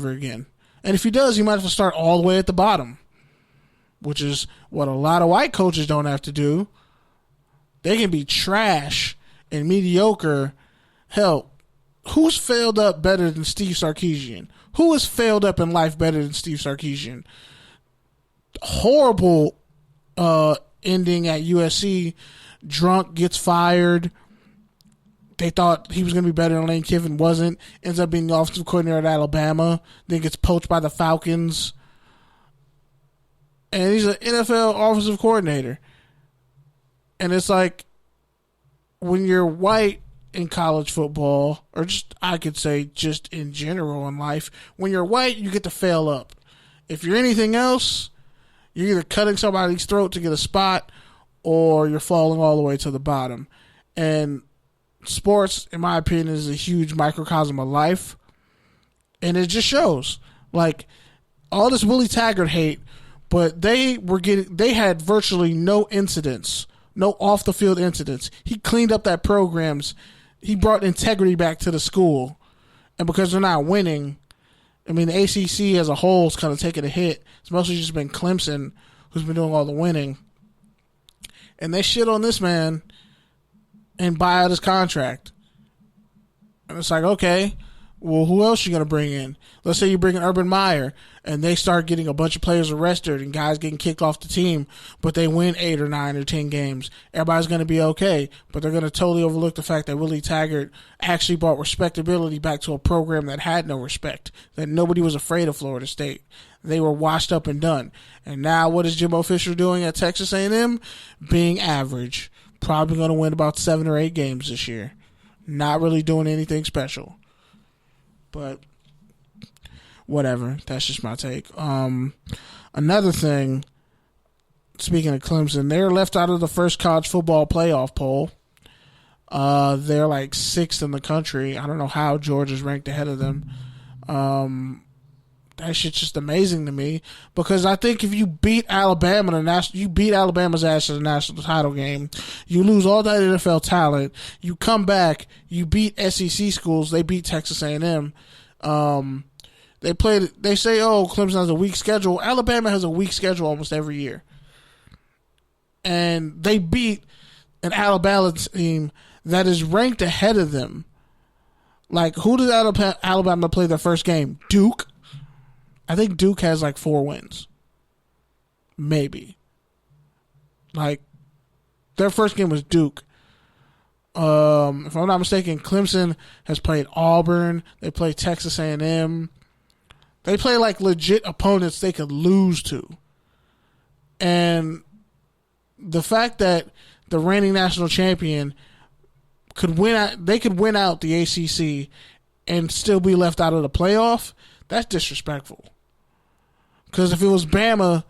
ever again. And if he does, he might have to start all the way at the bottom, which is what a lot of white coaches don't have to do. They can be trash and mediocre. Hell, who's failed up better than Steve Sarkisian? Who has failed up in life better than Steve Sarkisian? Horrible ending at USC. Drunk, gets fired. They thought he was going to be better than Lane Kiffin, wasn't. Ends up being the offensive coordinator at Alabama. Then gets poached by the Falcons. And he's an NFL offensive coordinator. And it's like, when you're white in college football, or just, I could say just in general in life, when you're white, you get to fail up. If you're anything else, you're either cutting somebody's throat to get a spot, or you're falling all the way to the bottom. And sports, in my opinion, is a huge microcosm of life. And it just shows. Like, all this Willie Taggart hate, but they had virtually no incidents, no off-the-field incidents. He cleaned up that programs. He brought integrity back to the school. And because they're not winning, I mean, the ACC as a whole is kind of taking a hit. It's mostly just been Clemson who's been doing all the winning. And they shit on this man and buy out his contract. And it's like, okay, well, who else you going to bring in? Let's say you bring in Urban Meyer, and they start getting a bunch of players arrested and guys getting kicked off the team, but they win 8 or 9 or 10 games. Everybody's going to be okay, but they're going to totally overlook the fact that Willie Taggart actually brought respectability back to a program that had no respect, that nobody was afraid of Florida State. They were washed up and done. And now what is Jimbo Fisher doing at Texas A&M? Being average. Probably going to win about 7 or 8 games this year. Not really doing anything special. But whatever. That's just my take. Another thing, speaking of Clemson, they're left out of the first college football playoff poll. They're like 6th in the country. I don't know how Georgia's ranked ahead of them. That shit's just amazing to me, because I think if you beat Alabama, you beat Alabama's ass in the national title game, you lose all that NFL talent, you come back, you beat SEC schools, they beat Texas A&M. They say, oh, Clemson has a weak schedule. Alabama has a weak schedule almost every year. And they beat an Alabama team that is ranked ahead of them. Like, who did Alabama play their first game? Duke. I think Duke has like 4 wins. Maybe. Like, their first game was Duke. If I'm not mistaken, Clemson has played Auburn. They played Texas A&M. They play like legit opponents they could lose to. And the fact that the reigning national champion could win out the ACC and still be left out of the playoff, that's disrespectful. Because if it was Bama,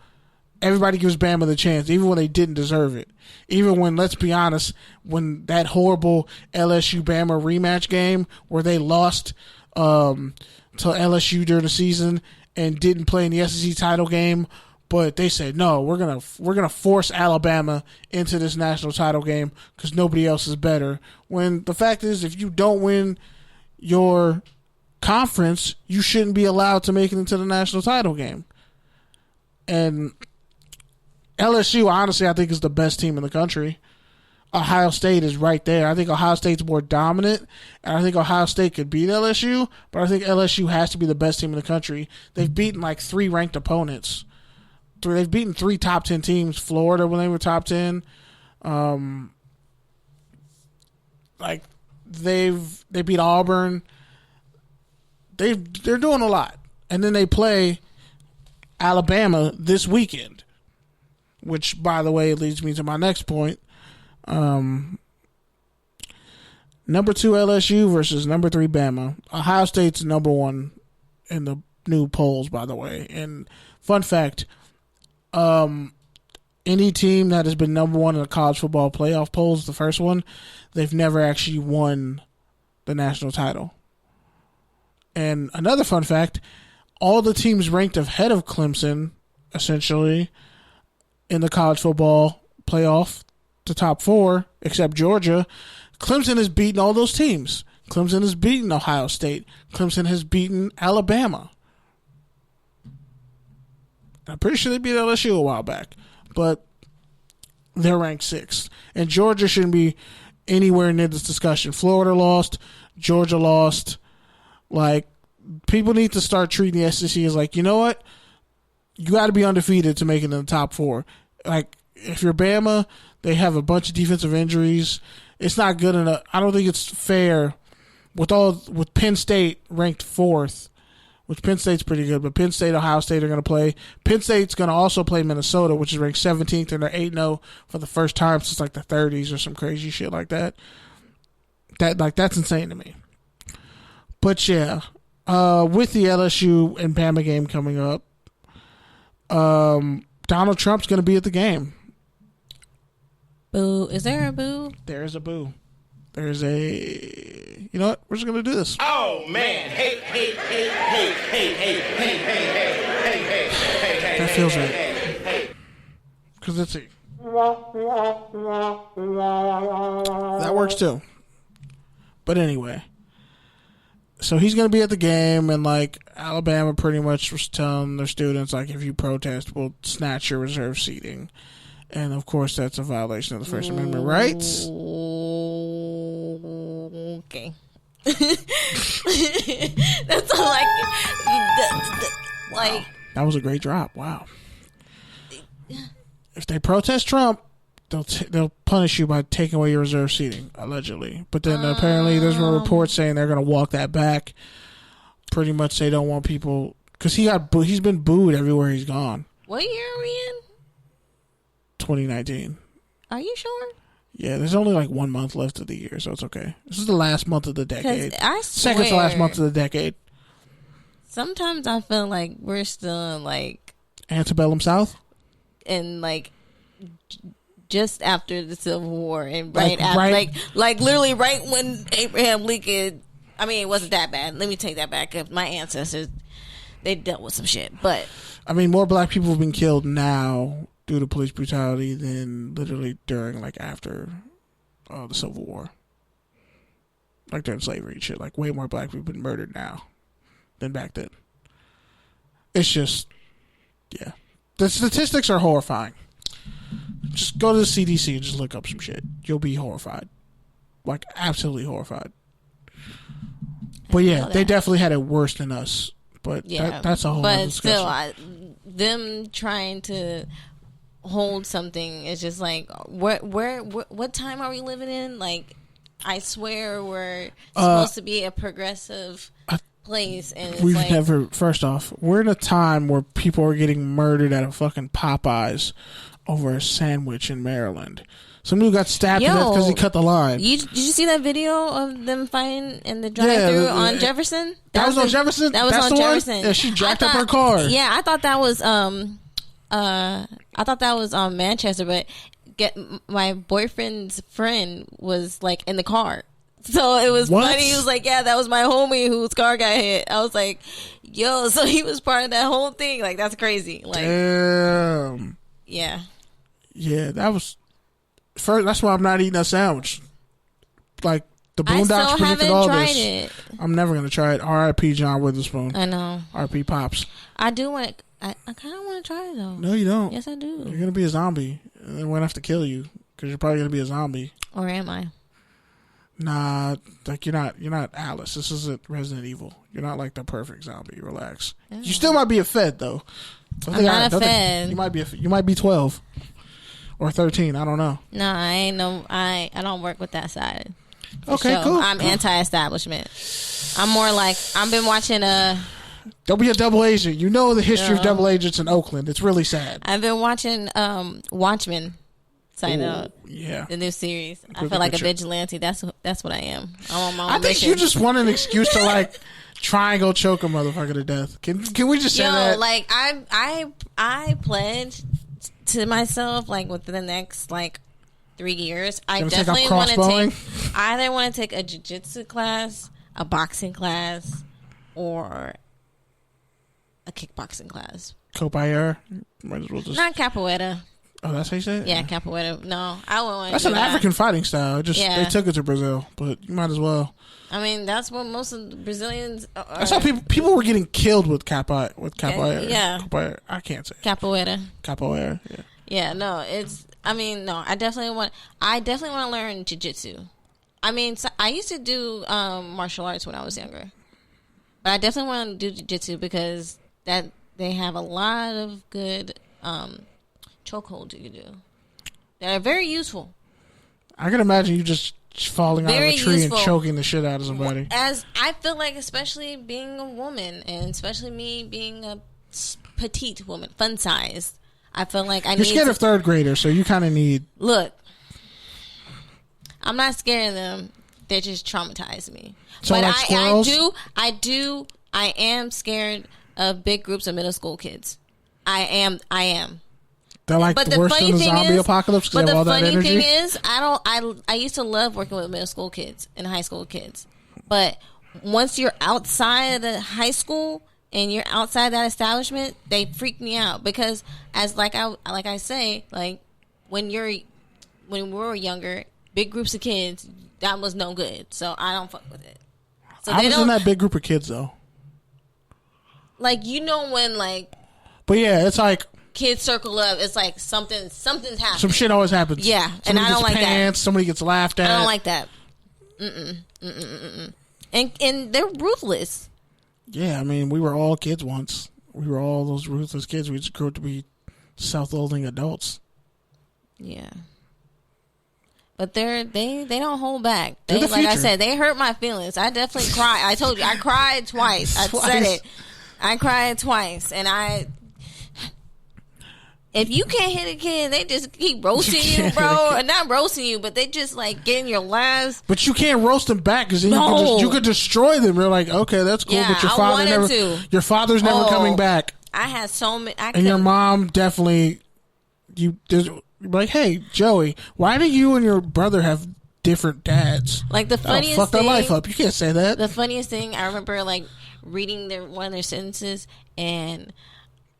everybody gives Bama the chance, even when they didn't deserve it. Even when, let's be honest, when that horrible LSU-Bama rematch game where they lost to LSU during the season and didn't play in the SEC title game, but they said, no, we're gonna force Alabama into this national title game because nobody else is better. When the fact is, if you don't win your conference, you shouldn't be allowed to make it into the national title game. And LSU, honestly, I think is the best team in the country. Ohio State is right there. I think Ohio State's more dominant, and I think Ohio State could beat LSU, but I think LSU has to be the best team in the country. They've beaten like 3 ranked opponents. They've beaten 3 top 10 teams. Florida when they were top 10. Like they beat Auburn. They're doing a lot. And then they play Alabama this weekend, which, by the way, leads me to my next point. Number 2 LSU versus number 3 Bama. Ohio State's number 1 in the new polls, by the way. And fun fact, any team that has been number 1 in the college football playoff polls, the first one, they've never actually won the national title. And another fun fact, all the teams ranked ahead of Clemson, essentially, in the college football playoff, the top 4, except Georgia, Clemson has beaten all those teams. Clemson has beaten Ohio State. Clemson has beaten Alabama. I'm pretty sure they beat LSU a while back, but they're ranked 6th. And Georgia shouldn't be anywhere near this discussion. Florida lost. Georgia lost. Like, people need to start treating the SEC as like, you know what? You got to be undefeated to make it in the top 4. Like, if you're Bama, they have a bunch of defensive injuries. It's not good enough. I don't think it's fair with Penn State ranked 4th, which Penn State's pretty good, but Penn State, Ohio State are going to play. Penn State's going to also play Minnesota, which is ranked 17th, and they're 8-0 for the first time since like the 30s or some crazy shit like that. That's insane to me. But yeah, with the LSU and Bama game coming up, Donald Trump's going to be at the game. Boo. Is there a boo? There is a boo. There's a... You know what? We're just going to do this. Oh, man. Hey. That feels right. Because let's see. That works too. But anyway. So he's going to be at the game, and like Alabama pretty much was telling their students, like, if you protest, we'll snatch your reserve seating. And of course, that's a violation of the First Amendment rights. Okay. That's all like. That was a great drop. Wow. If they protest Trump, they'll punish you by taking away your reserve seating, allegedly. But then apparently there's a report saying they're going to walk that back. Pretty much they don't want people, because he's been booed everywhere he's gone. What year are we in? 2019. Are you sure? Yeah, there's only like 1 month left of the year, so it's okay. This is the last month of the decade. I swear, second to last month of the decade. Sometimes I feel like we're still in like Antebellum South? And like just after the Civil War, and like literally right when Abraham Lincoln. I mean, it wasn't that bad. Let me take that back. My ancestors, they dealt with some shit, but I mean, more black people have been killed now due to police brutality than literally during like after the Civil War, like during slavery and shit. Like way more black people have been murdered now than back then. It's just, yeah, the statistics are horrifying. Just go to the CDC and just look up some shit. You'll be horrified. Like, absolutely horrified. But yeah, they definitely had it worse than us. But yeah, that's a whole other discussion. But still, them trying to hold something is just like, what time are we living in? Like, I swear we're supposed to be a progressive place. And we've never, first off, we're in a time where people are getting murdered at a fucking Popeyes over a sandwich in Maryland. Some dude got stabbed to death because he cut the line. Did you see that video of them fighting in the drive-thru on Jefferson? That was on Jefferson? That was on Jefferson. Yeah, she jacked up her car. Yeah, I thought that was Manchester, but my boyfriend's friend was like in the car. So it was funny. He was like, yeah, that was my homie whose car got hit. I was like, yo, so he was part of that whole thing. Like, that's crazy. Like, damn. Yeah. Yeah, that was... First, that's why I'm not eating a sandwich. Like, the Boondocks predicted all this. It. I'm never going to try it. R.I.P. John Witherspoon. I know. R.I.P. Pops. I do want... I kind of want to try it, though. No, you don't. Yes, I do. You're going to be a zombie. And then we're going to have to kill you. Because you're probably going to be a zombie. Or am I? Nah, like, you're not Alice. This isn't Resident Evil. You're not, like, the perfect zombie. Relax. Yeah. You still might be a Fed, though. I'm not a Fed. You might be 12. Or 13, I don't know. No, I ain't no. I don't work with that side. Okay, sure. cool. I'm anti-establishment. I'm more like, I've been watching Don't be a double agent. You know the history of double agents in Oakland. It's really sad. I've been watching Watchmen. Sign up. Yeah. The new series. I feel like a vigilante. That's what I am. I'm on my own I think mission. you just want an excuse to like try and go choke a motherfucker to death. Can we just say that? Like I pledged to myself, like, within the next like 3 years, I definitely want to take a jiu-jitsu class, a boxing class, or a kickboxing class. Capoeira? Might as well just... Not capoeira. Oh, that's how you say it? Yeah, capoeira. No, I wouldn't. That's an African fighting style. They took it to Brazil, but you might as well. I mean, that's what most of the Brazilians are. That's how people were getting killed with capoeira. Yeah. Capoeira. I can't say capoeira. Capoeira. Yeah. Yeah. No, it's. I mean, no. I definitely want to learn jiu-jitsu. I mean, so I used to do martial arts when I was younger, but I definitely want to do jiu-jitsu because that they have a lot of good chokeholds you can do that are very useful. I can imagine you just falling out of a tree and choking the shit out of somebody. As I feel like, especially being a woman, and especially me being a petite woman, fun sized, I feel like You're scared of third graders, so you kind of need. Look, I'm not scared of them. They just traumatize me. So but like squirrels? I am scared of big groups of middle school kids. I am. They're like the worst in the zombie apocalypse because they have all that energy. But the funny thing is, I used to love working with middle school kids and high school kids. But once you're outside of the high school and you're outside that establishment, they freak me out because I say, when we were younger, big groups of kids, that was no good. So I don't fuck with it. So I was in that big group of kids though. Like, you know when But yeah, it's like kids circle up. It's like something's happening. Some shit always happens. Yeah, and I don't like that. Somebody gets laughed at. I don't like that. And they're ruthless. Yeah, I mean, we were all kids once. We were all those ruthless kids. We just grew up to be self-loathing adults. Yeah. But they don't hold back. Like I said, they hurt my feelings. I definitely cried. I told you, I cried twice. I said it. I cried twice, and if you can't hit a kid, they just keep roasting you, bro. And not roasting you, but they just getting your laughs. But you can't roast them back because you could destroy them. You're like, okay, that's cool, but your father's never coming back. I had so many, and your mom definitely. Like, hey, Joey, why do you and your brother have different dads? Like the funniest fuck their life up. You can't say that. The funniest thing, I remember reading one of their sentences, and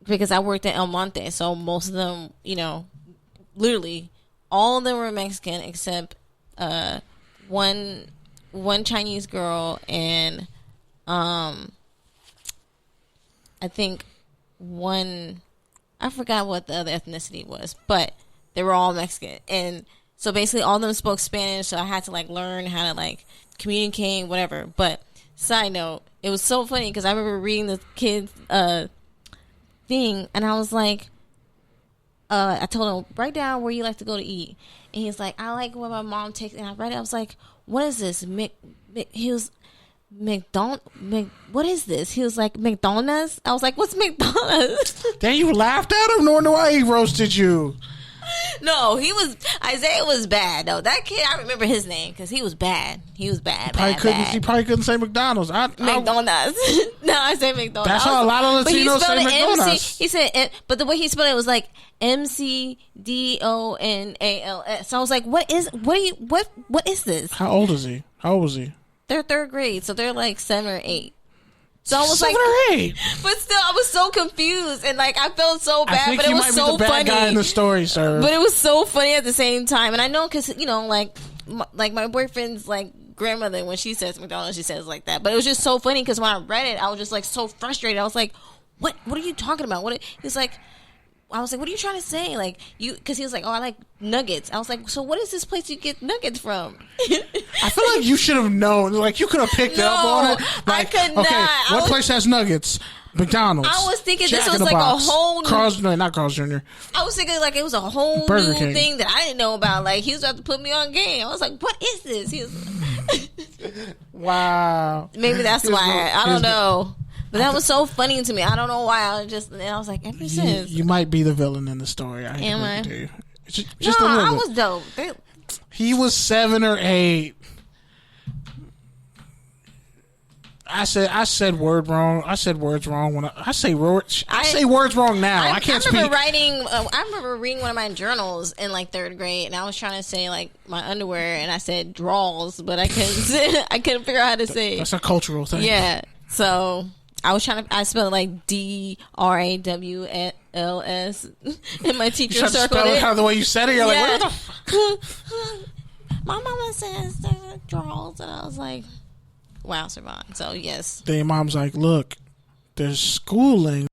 because I worked at El Monte, so most of them, literally all of them were Mexican except one Chinese girl and I think I forgot what the other ethnicity was, but they were all Mexican. And so basically all of them spoke Spanish, so I had to learn how to communicate, whatever. But side note, it was so funny because I remember reading the kids thing, and I was like, I told him, write down where you like to go to eat. And he's like, I like where my mom takes, and I read it, I was like, what is this? He was what is this? He was like, McDonald's? I was like, what's McDonald's? Then you laughed at him? No wonder why he roasted you. No, Isaiah was bad though. That kid, I remember his name because he was bad. He was bad. He probably couldn't say McDonald's. McDonald's. No, I say McDonald's. That's how a lot of Latinos say McDonald's. He said, but the way he spelled it was like McDonald's. So I was like, what is this? How old is he? How old was he? They're third grade, so they're 7 or 8. So I was 7 or 8. But still, I was so confused and I felt so bad. But it was so funny. Bad guy in the story, sir. But it was so funny at the same time, and I know because my boyfriend's grandmother, when she says McDonald's, she says like that. But it was just so funny because when I read it, I was just so frustrated. I was like, "What? What are you talking about?" He's like. I was like, what are you trying to say? Because he was like, oh, I like nuggets. I was like, so what is this place you get nuggets from? I feel like you should have known. You could have picked up on it. I could not. Okay, what place has nuggets? McDonald's. I was thinking this was a whole new... not Carl's Jr. I was thinking it was a whole Burger new King thing that I didn't know about. He was about to put me on game. I was like, what is this? He was... Wow. Maybe that's why. I don't know. But that was so funny to me. I don't know why. I was like, ever since. You might be the villain in the story. Am I? Just a little I bit. was dope. He was 7 or 8. I said word wrong. I said words wrong when I say words. I say words wrong now. I can't speak. I remember reading one of my journals in 3rd grade, and I was trying to say my underwear, and I said draws, but I couldn't. I couldn't figure out how to say. That's a cultural thing. Yeah. So I spelled like DRAWLS, and my teacher you circled spell it. Kind of the way you said it. You're like, what the My mama says the draws, and I was like, wow, Savon. So yes. Then your mom's like, look, there's schooling.